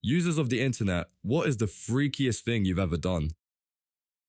Users of the internet, what is the freakiest thing you've ever done?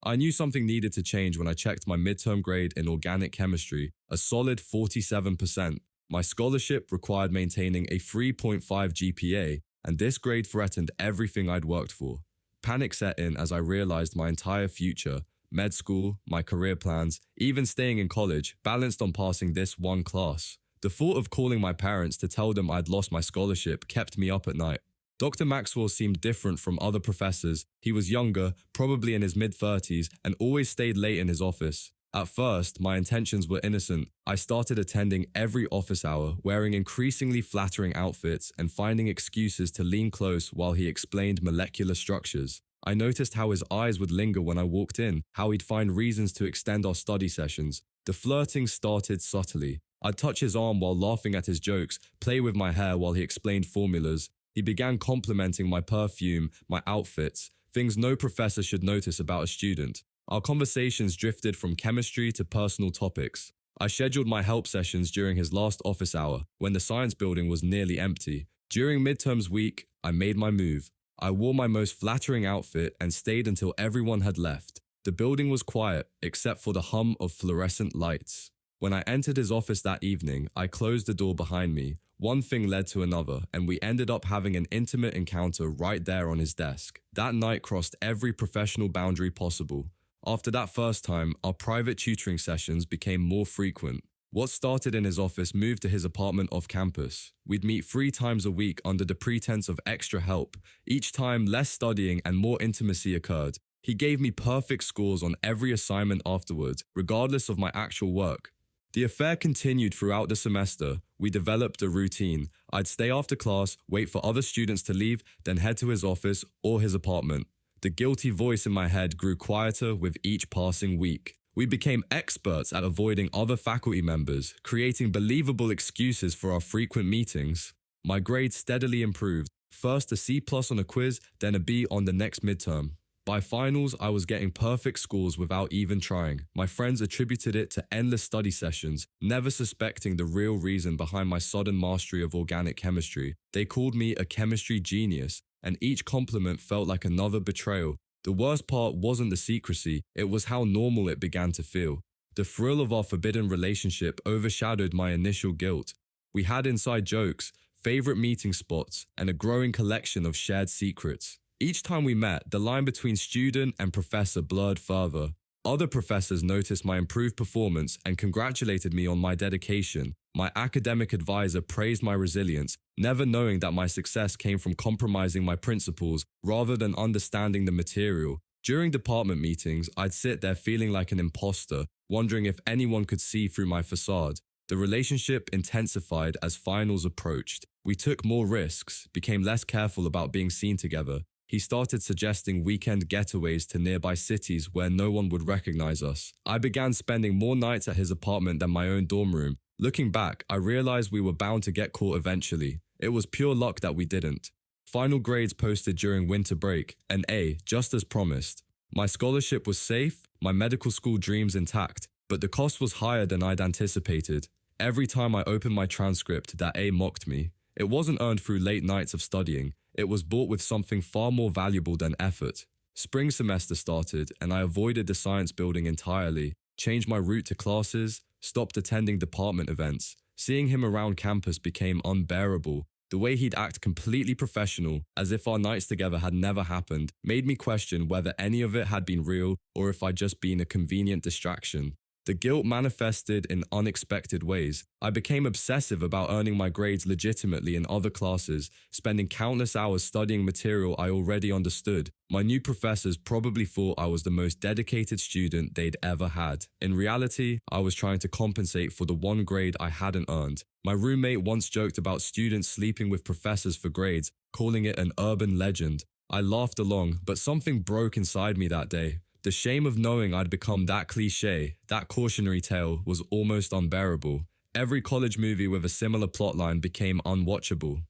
I knew something needed to change when I checked my midterm grade in organic chemistry, a solid 47%. My scholarship required maintaining a 3.5 GPA, and this grade threatened everything I'd worked for. Panic set in as I realized my entire future, med school, my career plans, even staying in college, balanced on passing this one class. The thought of calling my parents to tell them I'd lost my scholarship kept me up at night. Dr. Maxwell seemed different from other professors. He was younger, probably in his mid-30s, and always stayed late in his office. At first, my intentions were innocent. I started attending every office hour, wearing increasingly flattering outfits and finding excuses to lean close while he explained molecular structures. I noticed how his eyes would linger when I walked in, how he'd find reasons to extend our study sessions. The flirting started subtly. I'd touch his arm while laughing at his jokes, play with my hair while he explained formulas. He began complimenting my perfume, my outfits, things no professor should notice about a student. Our conversations drifted from chemistry to personal topics. I scheduled my help sessions during his last office hour, when the science building was nearly empty. During midterms week, I made my move. I wore my most flattering outfit and stayed until everyone had left. The building was quiet, except for the hum of fluorescent lights. When I entered his office that evening, I closed the door behind me. One thing led to another, and we ended up having an intimate encounter right there on his desk. That night crossed every professional boundary possible. After that first time, our private tutoring sessions became more frequent. What started in his office moved to his apartment off campus. We'd meet 3 times a week under the pretense of extra help. Each time, less studying and more intimacy occurred. He gave me perfect scores on every assignment afterwards, regardless of my actual work. The affair continued throughout the semester. We developed a routine. I'd stay after class, wait for other students to leave, then head to his office or his apartment. The guilty voice in my head grew quieter with each passing week. We became experts at avoiding other faculty members, creating believable excuses for our frequent meetings. My grades steadily improved. First a C+ on a quiz, then a B on the next midterm. By finals, I was getting perfect scores without even trying. My friends attributed it to endless study sessions, never suspecting the real reason behind my sudden mastery of organic chemistry. They called me a chemistry genius, and each compliment felt like another betrayal. The worst part wasn't the secrecy, it was how normal it began to feel. The thrill of our forbidden relationship overshadowed my initial guilt. We had inside jokes, favorite meeting spots, and a growing collection of shared secrets. Each time we met, the line between student and professor blurred further. Other professors noticed my improved performance and congratulated me on my dedication. My academic advisor praised my resilience, never knowing that my success came from compromising my principles rather than understanding the material. During department meetings, I'd sit there feeling like an imposter, wondering if anyone could see through my facade. The relationship intensified as finals approached. We took more risks, became less careful about being seen together. He started suggesting weekend getaways to nearby cities where no one would recognize us. I began spending more nights at his apartment than my own dorm room. Looking back, I realized we were bound to get caught eventually. It was pure luck that we didn't. Final grades posted during winter break, an A, just as promised. My scholarship was safe, my medical school dreams intact, but the cost was higher than I'd anticipated. Every time I opened my transcript, that A mocked me. It wasn't earned through late nights of studying. It was bought with something far more valuable than effort. Spring semester started, and I avoided the science building entirely, changed my route to classes, stopped attending department events. Seeing him around campus became unbearable. The way he'd act completely professional, as if our nights together had never happened, made me question whether any of it had been real or if I'd just been a convenient distraction. The guilt manifested in unexpected ways. I became obsessive about earning my grades legitimately in other classes, spending countless hours studying material I already understood. My new professors probably thought I was the most dedicated student they'd ever had. In reality, I was trying to compensate for the one grade I hadn't earned. My roommate once joked about students sleeping with professors for grades, calling it an urban legend. I laughed along, but something broke inside me that day. The shame of knowing I'd become that cliché, that cautionary tale, was almost unbearable. Every college movie with a similar plotline became unwatchable.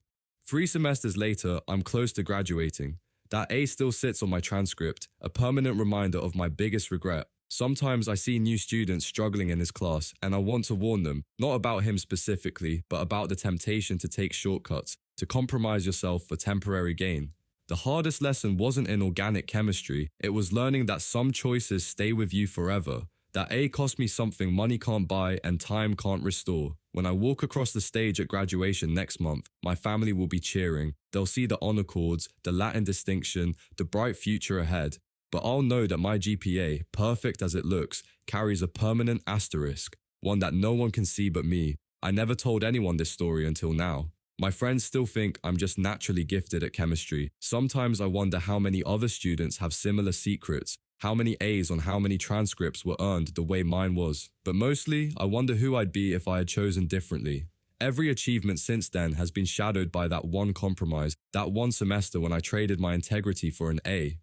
3 semesters later, I'm close to graduating. That A still sits on my transcript, a permanent reminder of my biggest regret. Sometimes I see new students struggling in his class, and I want to warn them, not about him specifically, but about the temptation to take shortcuts, to compromise yourself for temporary gain. The hardest lesson wasn't in organic chemistry, it was learning that some choices stay with you forever. That A cost me something money can't buy and time can't restore. When I walk across the stage at graduation next month, my family will be cheering. They'll see the honor cords, the Latin distinction, the bright future ahead. But I'll know that my GPA, perfect as it looks, carries a permanent asterisk, one that no one can see but me. I never told anyone this story until now. My friends still think I'm just naturally gifted at chemistry. Sometimes I wonder how many other students have similar secrets, how many A's on how many transcripts were earned the way mine was. But mostly, I wonder who I'd be if I had chosen differently. Every achievement since then has been shadowed by that one compromise, that one semester when I traded my integrity for an A.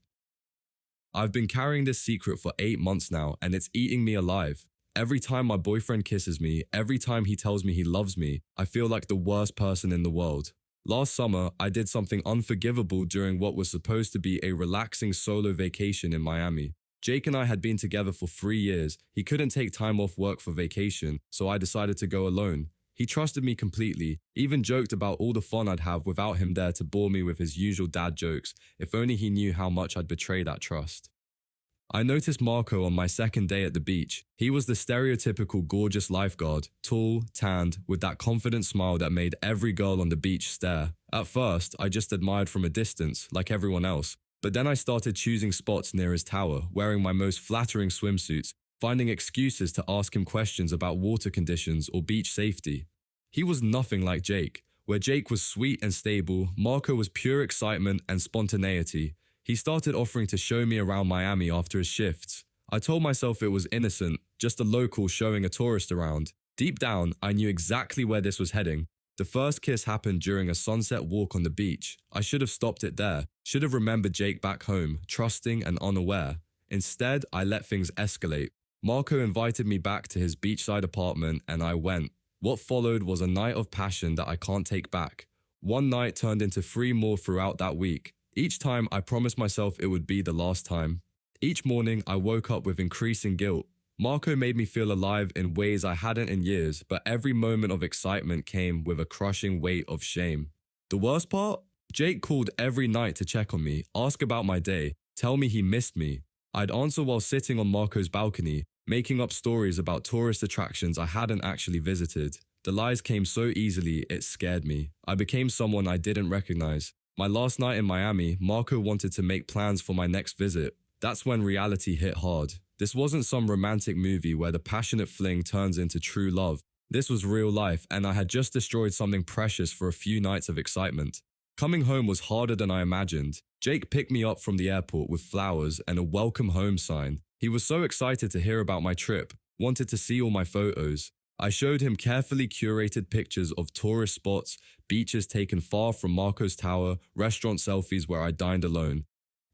I've been carrying this secret for 8 months now, and it's eating me alive. Every time my boyfriend kisses me, every time he tells me he loves me, I feel like the worst person in the world. Last summer, I did something unforgivable during what was supposed to be a relaxing solo vacation in Miami. Jake and I had been together for 3 years. He couldn't take time off work for vacation, so I decided to go alone. He trusted me completely, even joked about all the fun I'd have without him there to bore me with his usual dad jokes. If only he knew how much I'd betray that trust. I noticed Marco on my second day at the beach. He was the stereotypical gorgeous lifeguard, tall, tanned, with that confident smile that made every girl on the beach stare. At first, I just admired from a distance, like everyone else. But then I started choosing spots near his tower, wearing my most flattering swimsuits, finding excuses to ask him questions about water conditions or beach safety. He was nothing like Jake. Where Jake was sweet and stable, Marco was pure excitement and spontaneity. He started offering to show me around Miami after his shifts. I told myself it was innocent, just a local showing a tourist around. Deep down, I knew exactly where this was heading. The first kiss happened during a sunset walk on the beach. I should have stopped it there, should have remembered Jake back home, trusting and unaware. Instead, I let things escalate. Marco invited me back to his beachside apartment and I went. What followed was a night of passion that I can't take back. One night turned into 3 more throughout that week. Each time, I promised myself it would be the last time. Each morning, I woke up with increasing guilt. Marco made me feel alive in ways I hadn't in years, but every moment of excitement came with a crushing weight of shame. The worst part? Jake called every night to check on me, ask about my day, tell me he missed me. I'd answer while sitting on Marco's balcony, making up stories about tourist attractions I hadn't actually visited. The lies came so easily, it scared me. I became someone I didn't recognize. My last night in Miami, Marco wanted to make plans for my next visit. That's when reality hit hard. This wasn't some romantic movie where the passionate fling turns into true love. This was real life, and I had just destroyed something precious for a few nights of excitement. Coming home was harder than I imagined. Jake picked me up from the airport with flowers and a welcome home sign. He was so excited to hear about my trip, wanted to see all my photos. I showed him carefully curated pictures of tourist spots, beaches taken far from Marco's tower, restaurant selfies where I dined alone.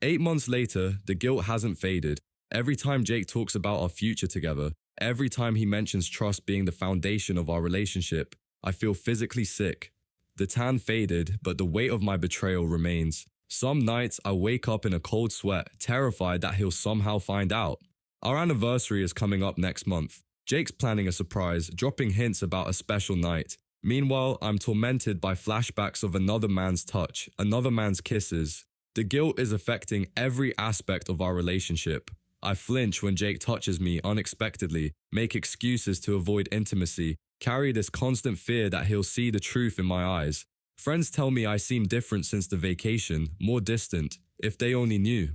8 months later, the guilt hasn't faded. Every time Jake talks about our future together, every time he mentions trust being the foundation of our relationship, I feel physically sick. The tan faded, but the weight of my betrayal remains. Some nights I wake up in a cold sweat, terrified that he'll somehow find out. Our anniversary is coming up next month. Jake's planning a surprise, dropping hints about a special night. Meanwhile, I'm tormented by flashbacks of another man's touch, another man's kisses. The guilt is affecting every aspect of our relationship. I flinch when Jake touches me unexpectedly, make excuses to avoid intimacy, carry this constant fear that he'll see the truth in my eyes. Friends tell me I seem different since the vacation, more distant, if they only knew.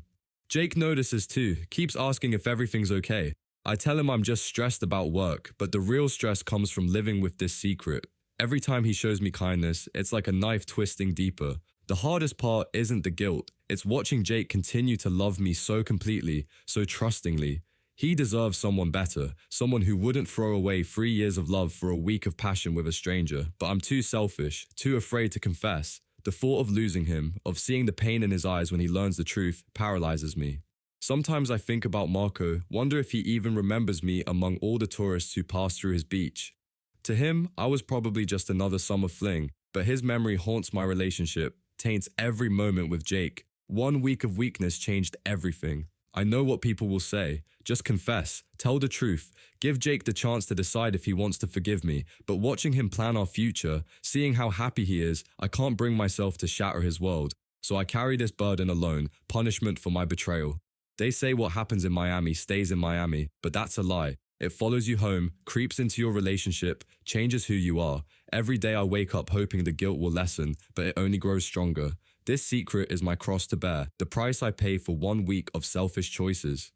Jake notices too, keeps asking if everything's okay. I tell him I'm just stressed about work, but the real stress comes from living with this secret. Every time he shows me kindness, it's like a knife twisting deeper. The hardest part isn't the guilt, it's watching Jake continue to love me so completely, so trustingly. He deserves someone better, someone who wouldn't throw away 3 years of love for a week of passion with a stranger, but I'm too selfish, too afraid to confess. The thought of losing him, of seeing the pain in his eyes when he learns the truth, paralyzes me. Sometimes I think about Marco, wonder if he even remembers me among all the tourists who passed through his beach. To him, I was probably just another summer fling, but his memory haunts my relationship, taints every moment with Jake. 1 week of weakness changed everything. I know what people will say. Just confess, tell the truth, give Jake the chance to decide if he wants to forgive me, but watching him plan our future, seeing how happy he is, I can't bring myself to shatter his world. So I carry this burden alone, punishment for my betrayal. They say what happens in Miami stays in Miami, but that's a lie. It follows you home, creeps into your relationship, changes who you are. Every day I wake up hoping the guilt will lessen, but it only grows stronger. This secret is my cross to bear, the price I pay for 1 week of selfish choices.